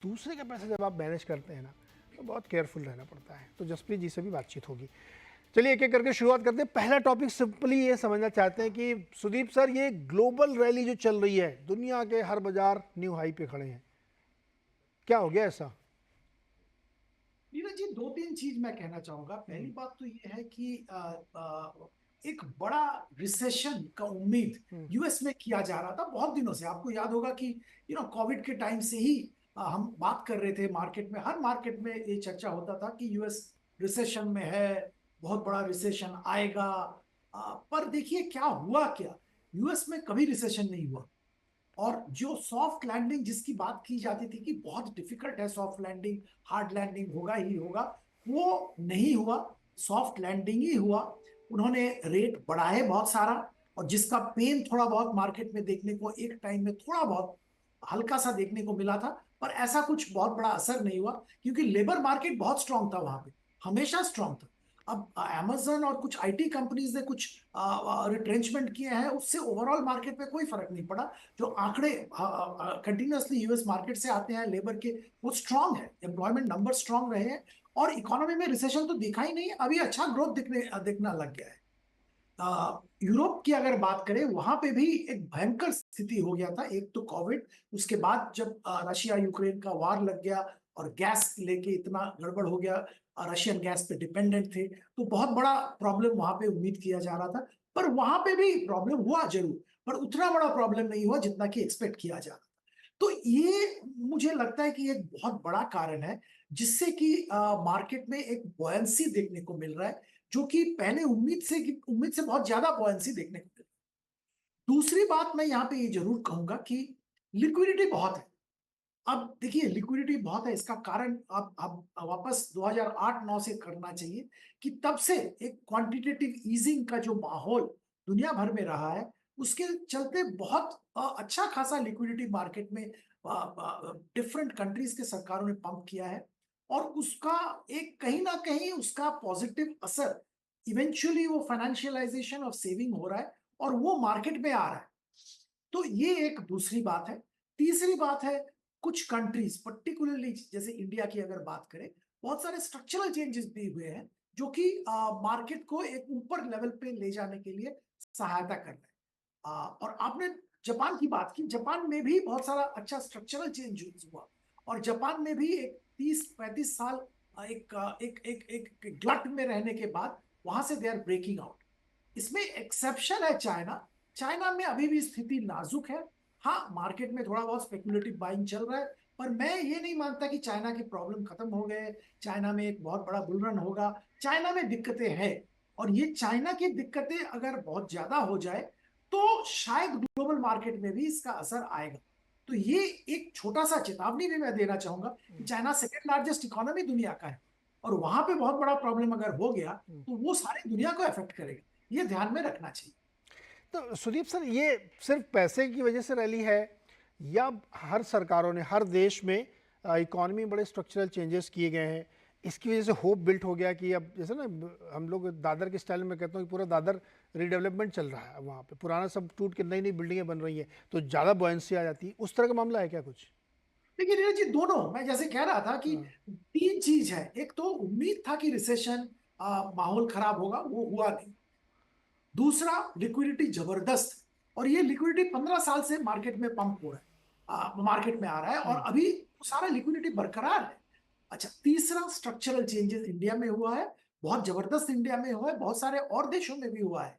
दूसरे के पैसे जब आप मैनेज करते हैं ना, तो बहुत केयरफुल रहना पड़ता है। तो जसप्रीत जी से भी बातचीत होगी। चलिए एक एक करके शुरुआत करते हैं। पहला टॉपिक सिंपली ये समझना चाहते हैं कि सुदीप सर, ये ग्लोबल रैली जो चल रही है, दुनिया के हर बाजार न्यू हाई पे खड़े हैं, क्या हो गया ऐसा? नीरज जी, दो तीन चीज मैं कहना चाहूंगा। पहली बात तो ये है कि एक बड़ा रिसेशन का उम्मीद यूएस में किया जा रहा था बहुत दिनों से। आपको याद होगा कि कोविड के टाइम से ही हम बात कर रहे थे। मार्केट में, हर मार्केट में ये चर्चा होता था कि यूएस रिसेशन में है, बहुत बड़ा रिसेशन आएगा। पर देखिए क्या हुआ। क्या यूएस में कभी रिसेशन नहीं हुआ। और जो सॉफ्ट लैंडिंग जिसकी बात की जाती थी कि बहुत डिफिकल्ट है सॉफ्ट लैंडिंग, हार्ड लैंडिंग होगा ही होगा, वो नहीं हुआ। सॉफ्ट लैंडिंग ही हुआ। उन्होंने रेट बढ़ाए बहुत सारा, और जिसका पेन थोड़ा बहुत मार्केट में देखने को एक टाइम में थोड़ा बहुत हल्का सा देखने को मिला था, पर ऐसा कुछ बहुत बड़ा असर नहीं हुआ क्योंकि लेबर मार्केट बहुत स्ट्रांग था वहां पे, हमेशा स्ट्रांग था। अब अमेजन और कुछ आईटी कंपनीज ने कुछ रिट्रेंचमेंट किए हैं, उससे ओवरऑल मार्केट में कोई फर्क नहीं पड़ा। जो आंकड़े कंटिन्यूअसली यूएस मार्केट से आते हैं लेबर के, वो स्ट्रांग है, एम्प्लॉयमेंट नंबर स्ट्रांग रहे हैं। और इकोनॉमी में रिसेशन तो दिखा ही नहीं है, अभी अच्छा ग्रोथ दिखना लग गया है। यूरोप की अगर बात करें, वहां पे भी एक भयंकर स्थिति हो गया था। एक तो कोविड, उसके बाद जब रशिया यूक्रेन का वार लग गया और गैस लेके इतना गड़बड़ हो गया, रशियन गैस पे डिपेंडेंट थे, तो बहुत बड़ा प्रॉब्लम वहां पे उम्मीद किया जा रहा था। पर वहां पे भी प्रॉब्लम हुआ जरूर, पर उतना बड़ा प्रॉब्लम नहीं हुआ जितना कि एक्सपेक्ट किया जा रहा था। तो ये मुझे लगता है कि एक बहुत बड़ा कारण है जिससे कि मार्केट में एक बॉयंसी देखने को मिल रहा है, जो कि पहले उम्मीद से बहुत ज्यादा बॉयंसी देखने को मिल रही है। दूसरी बात मैं यहाँ पे ये जरूर कहूंगा कि लिक्विडिटी बहुत है। अब देखिए, लिक्विडिटी बहुत है, इसका कारण अब वापस 2008-9 से करना चाहिए कि तब से एक क्वांटिटेटिव ईजिंग का जो माहौल दुनिया भर में रहा है, उसके चलते बहुत अच्छा खासा लिक्विडिटी मार्केट में डिफरेंट कंट्रीज के सरकारों ने पंप किया है। और उसका एक कहीं ना कहीं उसका पॉजिटिव असर, इवेंचुअली वो फाइनेंशियलाइजेशन ऑफ सेविंग हो रहा है और वो मार्केट में आ रहा है। तो ये एक दूसरी बात है। तीसरी बात है, कुछ कंट्रीज पर्टिकुलरली जैसे इंडिया की अगर बात करें, बहुत सारे स्ट्रक्चरल चेंजेस भी हुए हैं जो कि मार्केट को एक ऊपर लेवल पे ले जाने के लिए सहायता कर रहे हैं। और आपने जापान की बात की, जापान में भी बहुत सारा अच्छा स्ट्रक्चरल चेंज हुआ। और जापान में भी एक 30-35 साल एक ग्लट में रहने के बाद वहां से दे आर ब्रेकिंग आउट। इसमें एक्सेप्शन है चाइना। चाइना में अभी भी स्थिति नाजुक है। हाँ, मार्केट में थोड़ा बहुत स्पेकुलेटिव बाइंग चल रहा है, पर मैं ये नहीं मानता कि चाइना के प्रॉब्लम खत्म हो गए, चाइना में एक बहुत बड़ा बुल रन होगा। चाइना में दिक्कतें हैं, और ये चाइना की दिक्कतें अगर बहुत ज्यादा हो जाए तो शायद ग्लोबल मार्केट में भी इसका असर आएगा। तो ये एक छोटा सा चेतावनी भी मैं देना चाहूंगा कि चाइना सेकेंड लार्जेस्ट इकोनॉमी दुनिया का है, और वहां पे बहुत बड़ा प्रॉब्लम अगर हो गया तो वो सारी दुनिया को अफेक्ट करेगा। ये ध्यान में रखना चाहिए। तो सुदीप सर, ये सिर्फ पैसे की वजह से रैली है, या हर सरकारों ने, हर देश में इकॉनमी में बड़े स्ट्रक्चरल चेंजेस किए गए हैं, इसकी वजह से होप बिल्ट हो गया कि अब जैसे ना, हम लोग दादर के स्टाइल में कहते हैं कि पूरा दादर रीडेवलपमेंट चल रहा है, वहाँ पे पुराना सब टूट के नई नई बिल्डिंगें बन रही हैं, तो ज़्यादा बॉयंसी आ जाती है। उस तरह का मामला है क्या कुछ? देखिए नीरज जी, दोनों मैं जैसे कह रहा था कि हाँ। तीन चीज है। एक तो उम्मीद था कि रिसेशन, माहौल खराब होगा, वो हुआ नहीं। दूसरा, लिक्विडिटी जबरदस्त, और ये लिक्विडिटी 15 साल से मार्केट में पंप हो रहा है, मार्केट में आ रहा है, और अभी तो सारा लिक्विडिटी बरकरार है। अच्छा, तीसरा, स्ट्रक्चरल चेंजेस इंडिया में हुआ है, बहुत जबरदस्त इंडिया में हुआ है, बहुत सारे और देशों में भी हुआ है।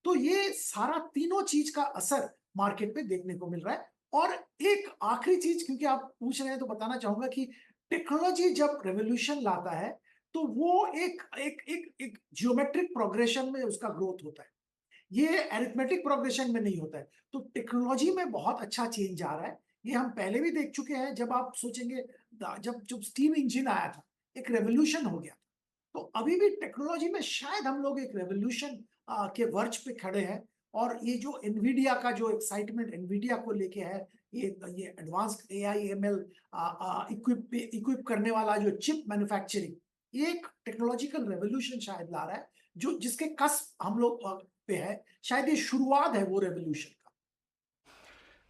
तो ये सारा तीनों चीज का असर मार्केट में देखने को मिल रहा है। और एक आखिरी चीज, क्योंकि आप पूछ रहे हैं तो बताना चाहूंगा कि टेक्नोलॉजी जब रेवोल्यूशन लाता है तो वो एक एक एक एक जियोमेट्रिक प्रोग्रेशन में उसका ग्रोथ होता है। ये एरिथमेटिक प्रोग्रेशन में नहीं होता है। तो टेक्नोलॉजी में बहुत अच्छा चेंज आ रहा है। ये हम पहले भी देख चुके हैं। जब आप सोचेंगे, जब जब स्टीम इंजन आया था, एक रेवोल्यूशन हो गया। तो अभी भी टेक्नोलॉजी में शायद हम लोग एक रेवोल्यूशन के वर्च पे खड़े हैं। और ये जो एनवीडिया का जो एक्साइटमेंट एनवीडिया को लेके है, ये एडवांस्ड एआई एमएल इक्विप करने वाला जो चिप मैन्युफैक्चरिंग, ये एक टेक्नोलॉजिकल रेवोल्यूशन शायद ला रहा है, जो जिसके कस्प हम लोग पे है। शायद ये शुरुआत है वो रेवोल्यूशन का।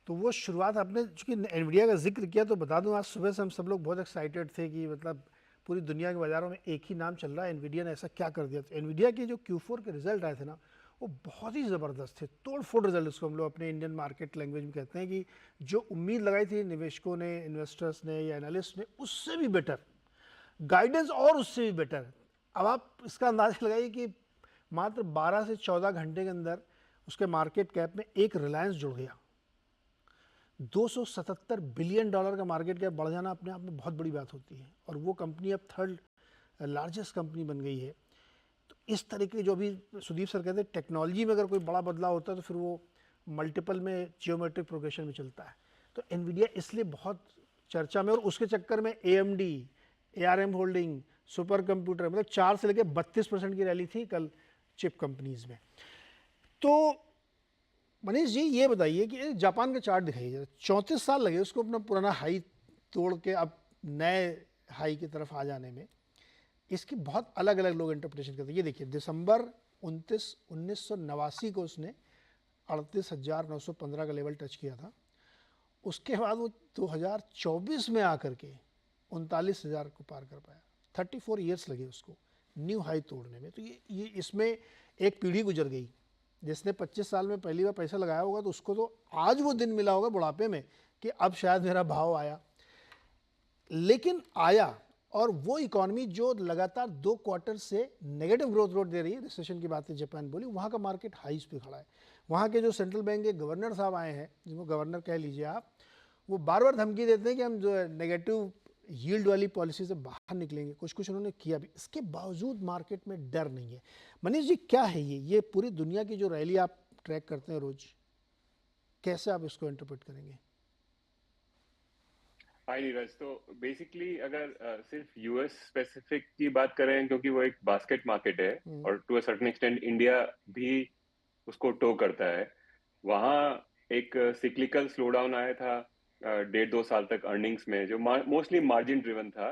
तो वो शुरुआत आपने चूंकि एनवीडिया का जिक्र किया तो बता दूं, आज सुबह से हम सब लोग बहुत एक्साइटेड थे कि मतलब पूरी दुनिया के बाज़ारों में एक ही नाम चल रहा है, एनवीडिया ने ऐसा क्या कर दिया। तो एनवीडिया के जो Q4 के रिजल्ट आए थे ना, वो बहुत ही ज़बरदस्त थे, तोड़ फोड़ रिजल्ट, उसको हम लोग अपने इंडियन मार्केट लैंग्वेज में कहते हैं कि जो उम्मीद लगाई थी निवेशकों ने, इन्वेस्टर्स ने या एनालिस्ट ने, उससे भी बेटर गाइडेंस और उससे भी बेटर। अब आप इसका अंदाजा लगाइए कि मात्र 12 से 14 घंटे के अंदर उसके मार्केट कैप में एक रिलायंस जुड़ गया। 277 बिलियन डॉलर का मार्केट कैप बढ़ जाना अपने आप में बहुत बड़ी बात होती है, और वो कंपनी अब थर्ड लार्जेस्ट कंपनी बन गई है। तो इस तरीके जो अभी सुदीप सर कहते हैं, टेक्नोलॉजी में अगर कोई बड़ा बदलाव होता है तो फिर वो मल्टीपल में जियोमेट्रिक प्रोग्रेशन में चलता है। तो एनवीडिया इसलिए बहुत चर्चा में, और उसके चक्कर में AMD, ARM holding, super computer, मतलब 4 से लेकर 32% की रैली थी कल चिप कंपनीज में। तो मनीष जी ये बताइए कि जापान का चार्ट दिखाइए जरा, 34 साल लगे उसको अपना पुराना हाई तोड़ के अब नए हाई की तरफ आ जाने में। इसकी बहुत अलग अलग लोग इंटरप्रिटेशन करते हैं। ये देखिए, दिसंबर 29 1989 को उसने 38,915 का लेवल टच किया था। उसके बाद वो 2024 में आकर के 39,000 को पार कर पाया। 34 ईयर्स लगे उसको न्यू हाई तोड़ने में। तो ये इसमें एक पीढ़ी गुजर गई। जिसने 25 साल में पहली बार पैसा लगाया होगा तो उसको तो आज वो दिन मिला होगा बुढ़ापे में कि अब शायद मेरा भाव आया, लेकिन आया। और वो इकोनॉमी जो लगातार 2 क्वार्टर से नेगेटिव ग्रोथ रेट दे रही है, रिसेशन की बातें जापान बोली, वहाँ का मार्केट हाईज पे खड़ा है। वहाँ के जो सेंट्रल बैंक के गवर्नर साहब आए हैं, जिनको गवर्नर कह लीजिए आप, वो बार बार धमकी देते हैं कि हम जो नेगेटिव यील्ड वाली पॉलिसी से बाहर निकलेंगे। कुछ कुछ उन्होंने किया भी, इसके बावजूद मार्केट में डर नहीं है। मनीष जी क्या है ये पूरी दुनिया की जो रैली आप ट्रैक करते हैं रोज, कैसे आप इसको इंटरप्रेट करेंगे? हाय नीरज। तो बेसिकली अगर सिर्फ यूएस स्पेसिफिक की बात करें, क्योंकि वो एक बास्केट मार्केट है और to a certain extent India भी उसको टो करता है, वहाँ एक सिक्लिकल स्लोडाउन आया था 1.5-2 साल तक अर्निंग्स में, जो मोस्टली मार्जिन ड्रिवन था।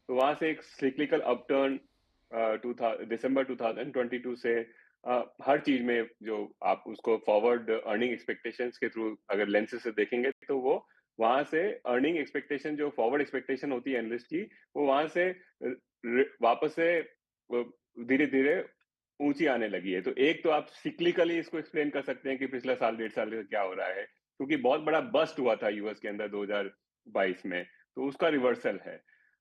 तो वहाँ से एक सिक्लिकल अपटर्न दिसंबर 2022 से हर चीज में, जो आप उसको फॉरवर्ड अर्निंग एक्सपेक्टेशंस के थ्रू अगर लेंसेज से देखेंगे, तो वो वहां से अर्निंग एक्सपेक्टेशन, जो फॉरवर्ड एक्सपेक्टेशन होती है एनालिस्ट की, वो वहां से वापस से धीरे धीरे ऊंची आने लगी है। तो एक तो आप सिक्लिकली इसको एक्सप्लेन कर सकते हैं कि पिछला साल 1.5 साल से क्या हो रहा है, क्योंकि बहुत बड़ा बस्ट हुआ था यूएस के अंदर 2022 में, तो उसका रिवर्सल है।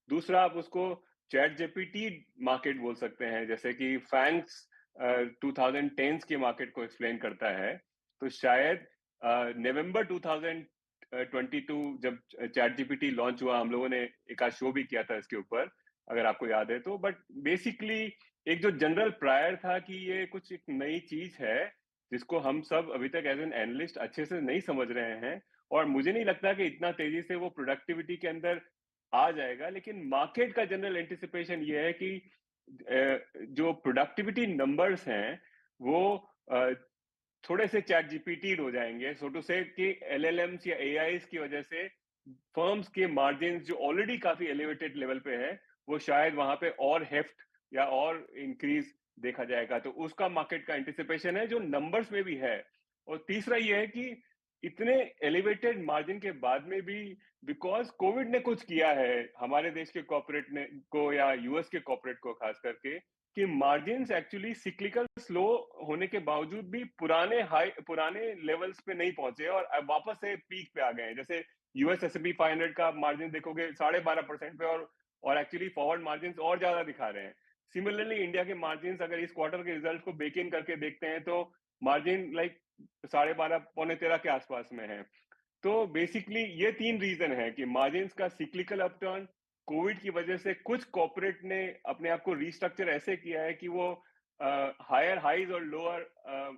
दूसरा, आप उसको चैट जीपीटी मार्केट बोल सकते हैं, जैसे कि फैंक्स 2010s के मार्केट को एक्सप्लेन करता है। तो शायद नवंबर 2022 जब चैट जीपीटी लॉन्च हुआ, हम लोगों ने एक आध शो भी किया था इसके ऊपर, अगर आपको याद है तो। बट बेसिकली एक जो जनरल प्रायर था कि ये कुछ एक नई चीज है जिसको हम सब अभी तक एज एन एनालिस्ट अच्छे से नहीं समझ रहे हैं, और मुझे नहीं लगता कि इतना तेजी से वो प्रोडक्टिविटी के अंदर आ जाएगा। लेकिन मार्केट का जनरल एंटिसिपेशन ये है कि जो प्रोडक्टिविटी नंबर्स हैं वो थोड़े से चैट जीपीटी हो जाएंगे, सो टू से, कि एलएलएम्स या एआईस की वजह से फर्म्स के मार्जिन जो ऑलरेडी काफी एलिवेटेड लेवल पे है, वो शायद वहां पे और हेफ्ट या और इंक्रीज देखा जाएगा। तो उसका मार्केट का एंटिसिपेशन है, जो नंबर्स में भी है। और तीसरा ये है कि इतने एलिवेटेड मार्जिन के बाद में भी, बिकॉज कोविड ने कुछ किया है हमारे देश के कॉर्पोरेट ने को, या यूएस के कॉर्पोरेट को खास करके, कि मार्जिन्स एक्चुअली सिक्लिकल स्लो होने के बावजूद भी पुराने लेवल्स पे नहीं पहुंचे और अब वापस से पीक पे आ गए हैं। जैसे यूएस S&P 500 का मार्जिन देखोगे 12.5% पे, और एक्चुअली फॉरवर्ड मार्जिन और ज्यादा दिखा रहे हैं। सिमिलरली इंडिया के मार्जिन अगर इस क्वार्टर के रिजल्ट को बेक इन करके देखते हैं, तो मार्जिन लाइक 12.5 पौने 13 के आसपास में है। तो बेसिकली ये 3 रीजन है कि मार्जिन का सिक्लिकल अपटर्न, कोविड की वजह से कुछ कॉर्पोरेट ने अपने आप को रिस्ट्रक्चर ऐसे किया है कि वो हायर हाईज और लोअर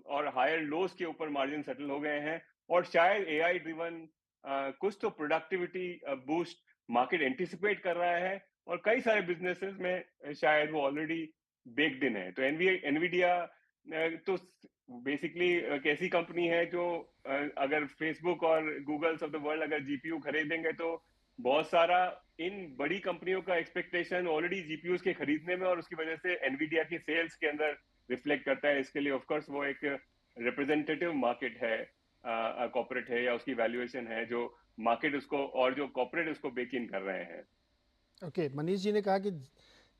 और हायर लोस के ऊपर मार्जिन सेटल हो गए हैं, और शायद एआई ड्रिवन कुछ तो प्रोडक्टिविटी बूस्ट मार्केट एंटिसिपेट कर रहा है, और कई सारे बिजनेसेस में शायद वो ऑलरेडी बेक्ड इन है। तो एनवीडिया तो बेसिकली एक ऐसी कंपनी है जो अगर फेसबुक और गूगल ऑफ द वर्ल्ड अगर जीपीयू खरीदेंगे, तो बहुत सारा इन बड़ी कंपनियों का एक्सपेक्टेशन ऑलरेडी जीपीयूज के खरीदने में, और उसकी वजह से एनवीडिया की सेल्स के अंदर रिफ्लेक्ट करता है। इसके लिए ऑफ कोर्स वो एक रिप्रेजेंटेटिव मार्केट है। कॉर्पोरेट है या उसकी वैल्यूएशन है जो मार्केट उसको और जो कॉर्पोरेट उसको बेक इन कर रहे हैं। ओके, मनीष जी ने कहा कि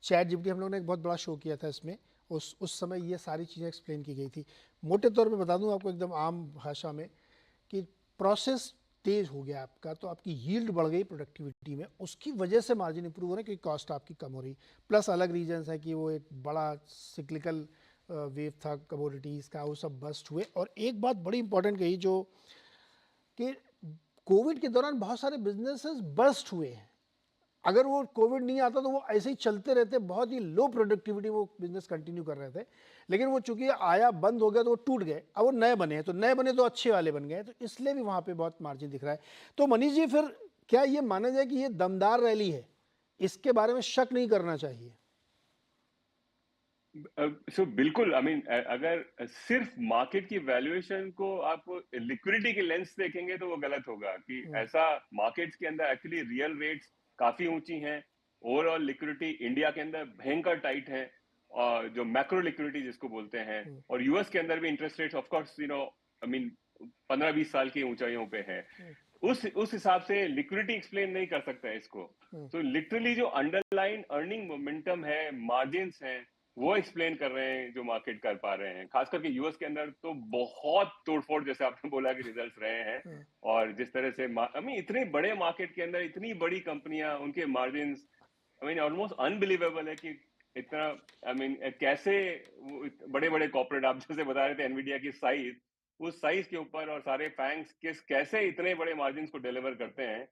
चैट जीपीटी हम लोगों ने एक बहुत बड़ा शो किया था इसमें, उस समय ये सारी चीज़ें एक्सप्लेन की गई थी। मोटे तौर पे बता दूं आपको एकदम आम भाषा में कि प्रोसेस तेज हो गया आपका, तो आपकी यील्ड बढ़ गई प्रोडक्टिविटी में, उसकी वजह से मार्जिन इंप्रूव हो रहे हैं क्योंकि कॉस्ट आपकी कम हो रही। प्लस अलग रीजंस है कि वो एक बड़ा सिक्लिकल वेव था कमोडिटीज़ का, वो सब बस्ट हुए। और एक बात बड़ी इंपॉर्टेंट कही जो कि कोविड के दौरान बहुत सारे बिजनेसेस बस्ट हुए हैं। अगर वो कोविड नहीं आता तो वो ऐसे ही चलते रहते, बहुत ही लो प्रोडक्टिविटी वो बिजनेस कंटिन्यू कर रहे थे। लेकिन वो चूंकि आया बंद हो गया तो वो टूट गए, अब वो नए बने हैं, तो नए बने तो अच्छे वाले बन गए, तो इसलिए भी वहाँ पे बहुत मार्जिन दिख रहा है। तो मनीष जी, फिर क्या ये माना जाए कि ये दमदार रैली है, इसके बारे में शक नहीं करना चाहिए? सो बिल्कुल, आई मीन अगर सिर्फ मार्केट की वैल्यूएशन को आप लिक्विडिटी के लेंस देखेंगे तो वो गलत होगा कि ऐसा मार्केट्स के अंदर एक्चुअली रियल रेट्स काफी ऊंची हैं। ओवरऑल लिक्विडिटी इंडिया के अंदर भयंकर टाइट है, और जो मैक्रो लिक्विडिटी जिसको बोलते हैं, और यूएस के अंदर भी interest rates of course I mean 15-20 साल की ऊंचाइयों पे है। उस हिसाब से लिक्विडिटी एक्सप्लेन नहीं कर सकता है इसको। तो लिटरली जो अंडरलाइन अर्निंग मोमेंटम है, मार्जिन्स हैं, वो एक्सप्लेन कर रहे हैं जो मार्केट कर पा रहे हैं। खास करके यूएस के अंदर तो बहुत तोड़फोड़, जैसे आपने बोला कि रिजल्ट्स रहे हैं। और जिस तरह से आई मीन इतने बड़े मार्केट के अंदर इतनी बड़ी कंपनियां, उनके margins I mean almost unbelievable है कि इतना, आई मीन कैसे बड़े बड़े कॉर्पोरेट, आप जैसे बता रहे थे एनवीडिया की साइज, उस साइज के ऊपर और सारे फैंक्स कैसे इतने बड़े मार्जिन्स को डिलीवर करते हैं।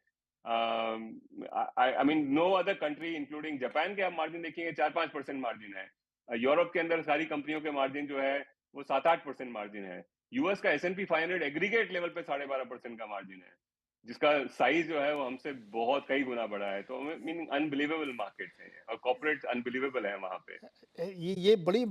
I mean no other country including Japan के आप मार्जिन देखेंगे 4-5% मार्जिन है। यूरोप के अंदर सारी कंपनियों के मार्जिन जो है वो 7-8% मार्जिन है। यूएस का S&P 500 एग्रीगेट लेवल पे 12.5% का मार्जिन है, जिसका साइज जो है वो हमसे बहुत कई गुना बड़ा है। तो मीन अनबिलीवेबल मार्केट्स हैं और कॉर्पोरेट्स अनबिलीवेबल है वहां पे। ये बड़ी